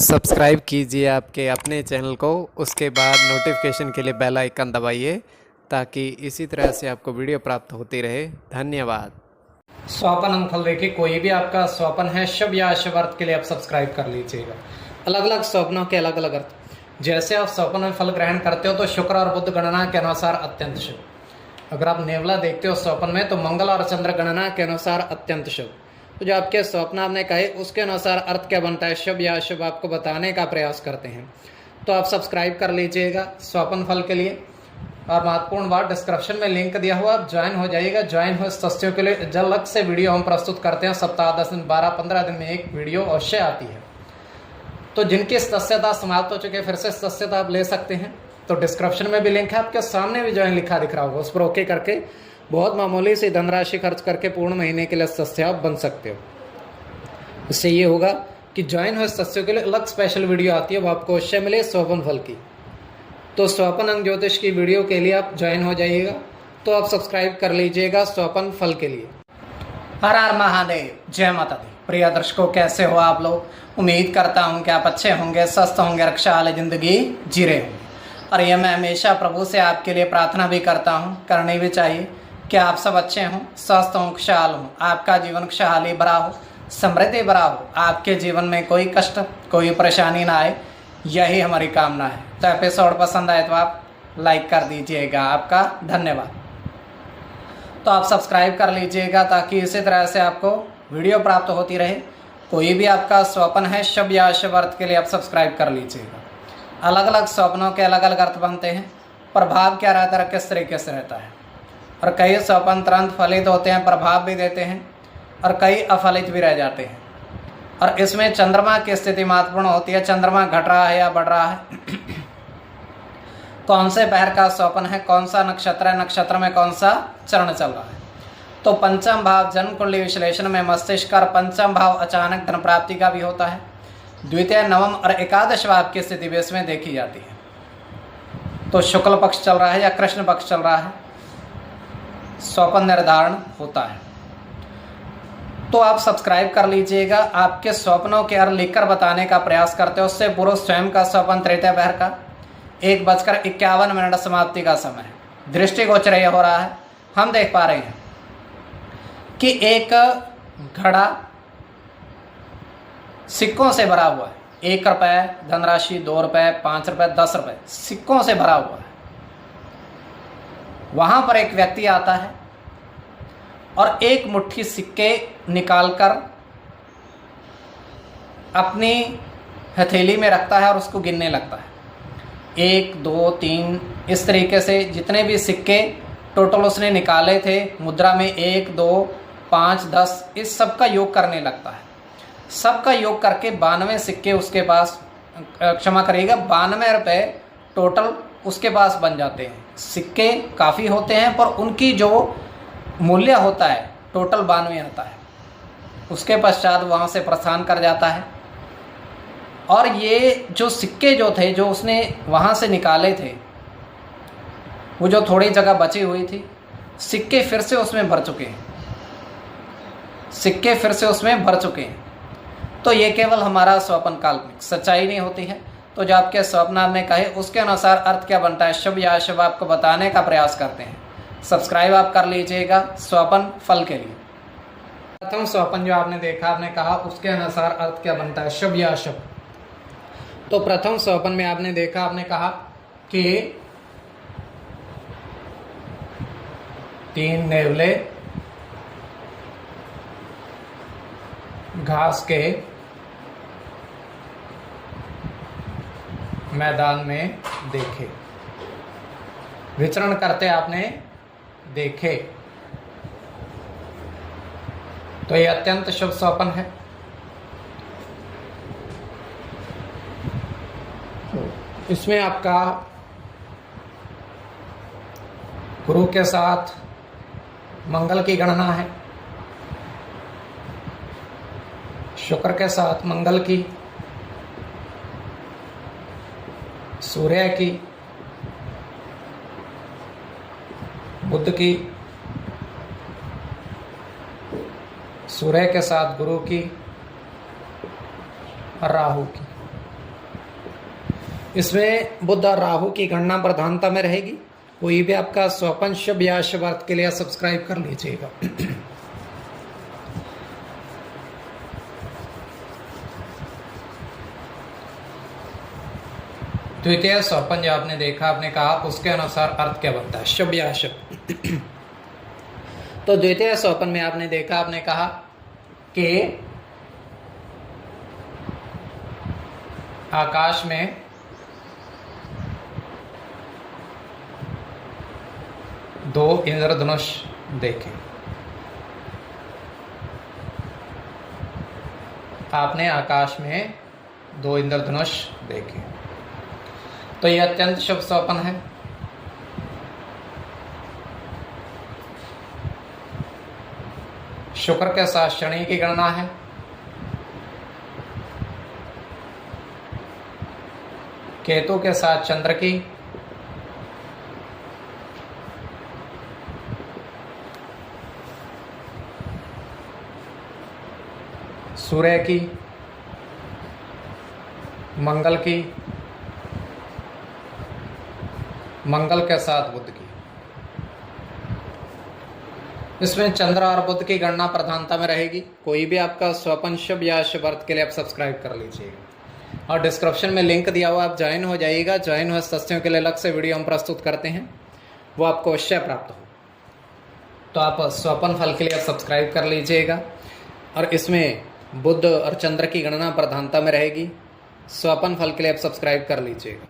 Subscribe कीजिए आपके अपने चैनल को, उसके बाद नोटिफिकेशन के लिए बेल आइकन दबाइए ताकि इसी तरह से आपको वीडियो प्राप्त होती रहे। धन्यवाद। स्वपन अंगफल देखिए, कोई भी आपका स्वपन है शुभ या अशुभ अर्थ के लिए आप सब्सक्राइब कर लीजिएगा। अलग अलग स्वप्नों के अलग अलग अर्थ। जैसे आप स्वप्न में फल ग्रहण करते हो तो शुक्र और बुध गणना के अनुसार अत्यंत शुभ। अगर आप नेवला देखते हो स्वप्न में तो मंगल और चंद्र गणना के अनुसार अत्यंत शुभ। तो जो आपके स्वप्न आपने कहे उसके अनुसार अर्थ क्या बनता है, शुभ या अशुभ, आपको बताने का प्रयास करते हैं। तो आप सब्सक्राइब कर लीजिएगा स्वप्न फल के लिए। और महत्वपूर्ण बात, डिस्क्रिप्शन में लिंक दिया हुआ, आप ज्वाइन हो जाइएगा। ज्वाइन हो सदस्यों के लिए अलग से वीडियो हम प्रस्तुत करते हैं। सप्ताह 10 दिन 12-15 दिन में एक वीडियो अवश्य आती है। तो जिनकी सदस्यता समाप्त हो चुके फिर से सदस्यता आप ले सकते हैं। तो डिस्क्रिप्शन में भी लिंक है, आपके सामने भी ज्वाइन लिखा दिख रहा होगा, उस पर ओके करके बहुत मामूली सी धनराशि खर्च करके पूर्ण महीने के लिए सदस्य आप बन सकते हो। इससे ये होगा कि ज्वाइन हुए सदस्यों के लिए अलग स्पेशल वीडियो आती है, वो आपको अवश्य मिले स्वपन फल की। तो स्वपन अंग ज्योतिष की वीडियो के लिए आप ज्वाइन हो जाइएगा। तो आप सब्सक्राइब कर लीजिएगा स्वपन फल के लिए। हर हर महादेव, जय माता दी। प्रिय दर्शकों, कैसे हो आप लोग? उम्मीद करता हूँ कि आप अच्छे होंगे, स्वस्थ होंगे, रक्षा वाली जिंदगी जी रहे होंगे। और ये मैं हमेशा प्रभु से आपके लिए प्रार्थना भी करता हूँ, करनी भी चाहिए कि आप सब अच्छे हों, स्वस्थ हों, खुशहाल हों, आपका जीवन खुशहाली भरा हो, समृद्धि भरा हो, आपके जीवन में कोई कष्ट कोई परेशानी ना आए, यही हमारी कामना है। तो एपिसोड पसंद आए तो आप लाइक कर दीजिएगा, आपका धन्यवाद। तो आप सब्सक्राइब कर लीजिएगा ताकि इसी तरह से आपको वीडियो प्राप्त होती रहे। कोई भी आपका स्वप्न है शुभ या अशुभ अर्थ के लिए आप सब्सक्राइब कर लीजिएगा। अलग अलग स्वप्नों के अलग अलग अर्थ बनते हैं, प्रभाव क्या रहता है, किस तरीके से रहता है। और कई स्वप्न तुरंत फलित होते हैं, प्रभाव भी देते हैं, और कई अफलित भी रह जाते हैं। और इसमें चंद्रमा की स्थिति महत्वपूर्ण होती है। चंद्रमा घट रहा है या बढ़ रहा है, कौन से पहर का स्वप्न है, कौन सा नक्षत्र है, नक्षत्र में कौन सा चरण चल रहा है। तो पंचम भाव जन्म कुंडली विश्लेषण में मस्तिष्क और पंचम भाव अचानक धन प्राप्ति का भी होता है। द्वितीय, नवम और एकादश भाव की स्थिति भी इसमें देखी जाती है। तो शुक्ल पक्ष चल रहा है या कृष्ण पक्ष चल रहा है, स्वप्न निर्धारण होता है। तो आप सब्सक्राइब कर लीजिएगा। आपके स्वप्नों के अर्थ लिखकर बताने का प्रयास करते हो। उससे पूर्व स्वयं का स्वप्न तृतीय पहर का 1:51 समाप्ति का समय है। दृष्टिगोचर यह हो रहा है, हम देख पा रहे हैं कि एक घड़ा सिक्कों से भरा हुआ है। 1 रुपये धनराशि, 2 रुपये, 5 रुपये, 10 रुपये सिक्कों से भरा हुआ है। वहां पर एक व्यक्ति आता है और एक मुट्ठी सिक्के निकालकर अपनी हथेली में रखता है और उसको गिनने लगता है। 1, 2, 3 इस तरीके से जितने भी सिक्के टोटल उसने निकाले थे मुद्रा में, 1, 2, 5, 10, इस सब का योग करने लगता है। सबका योग करके 92 सिक्के उसके पास, क्षमा करिएगा, 92 रुपये टोटल उसके पास बन जाते हैं। सिक्के काफ़ी होते हैं पर उनकी जो मूल्य होता है टोटल 92 आता है। उसके पश्चात वहाँ से प्रस्थान कर जाता है। और ये जो सिक्के जो थे, जो उसने वहाँ से निकाले थे, वो जो थोड़ी जगह बची हुई थी, सिक्के फिर से उसमें भर चुके हैं। सिक्के फिर से उसमें भर चुके हैं। तो ये केवल हमारा स्वप्न काल्पनिक, सच्चाई नहीं होती है। तो जो आपके स्वप्न आपने कहे उसके अनुसार अर्थ क्या बनता है, शुभ या अशुभ, आपको बताने का प्रयास करते हैं। सब्सक्राइब आप कर लीजिएगा स्वपन फल के लिए। प्रथम स्वपन जो आपने देखा, आपने कहा उसके अनुसार अर्थ क्या बनता है, शुभ या अशुभ। तो प्रथम स्वपन में आपने देखा, आपने कहा कि 3 नेवले घास के मैदान में देखे, विचरण करते आपने देखे। तो ये अत्यंत शुभ स्वप्न है। इसमें आपका गुरु के साथ मंगल की गणना है, शुक्र के साथ मंगल की, सूर्य की, बुध की, सूर्य के साथ गुरु की और राहु की। इसमें बुध और राहु की गणना प्रधानता में रहेगी। कोई भी आपका स्वपन शुभ या शुभ अर्थ के लिए सब्सक्राइब कर लीजिएगा। द्वितीय स्वपन जो आपने देखा, आपने कहा उसके अनुसार अर्थ क्या बनता है, शुभ या अशुभ। तो द्वितीय स्वपन में आपने देखा, आपने कहा कि आकाश में दो इंद्रधनुष देखे। आपने आकाश में दो इंद्रधनुष देखे, तो यह अत्यंत शुभ स्वप्न है। शुक्र के साथ शनि की गणना है। केतु के साथ चंद्र की, सूर्य की, मंगल की, मंगल के साथ बुध की। इसमें चंद्र और बुध की गणना प्रधानता में रहेगी। कोई भी आपका स्वपन शुभ या शुभ अर्थ के लिए आप सब्सक्राइब कर लीजिएगा और डिस्क्रिप्शन में लिंक दिया हुआ, आप ज्वाइन हो जाइएगा। ज्वाइन हुए सदस्यों के लिए अलग से वीडियो हम प्रस्तुत करते हैं, वो आपको अवश्य प्राप्त हो। तो आप स्वपन फल के लिए आप सब्सक्राइब कर लीजिएगा और इसमें बुध और चंद्र की गणना प्रधानता में रहेगी। स्वपन फल के लिए आप सब्सक्राइब कर लीजिएगा।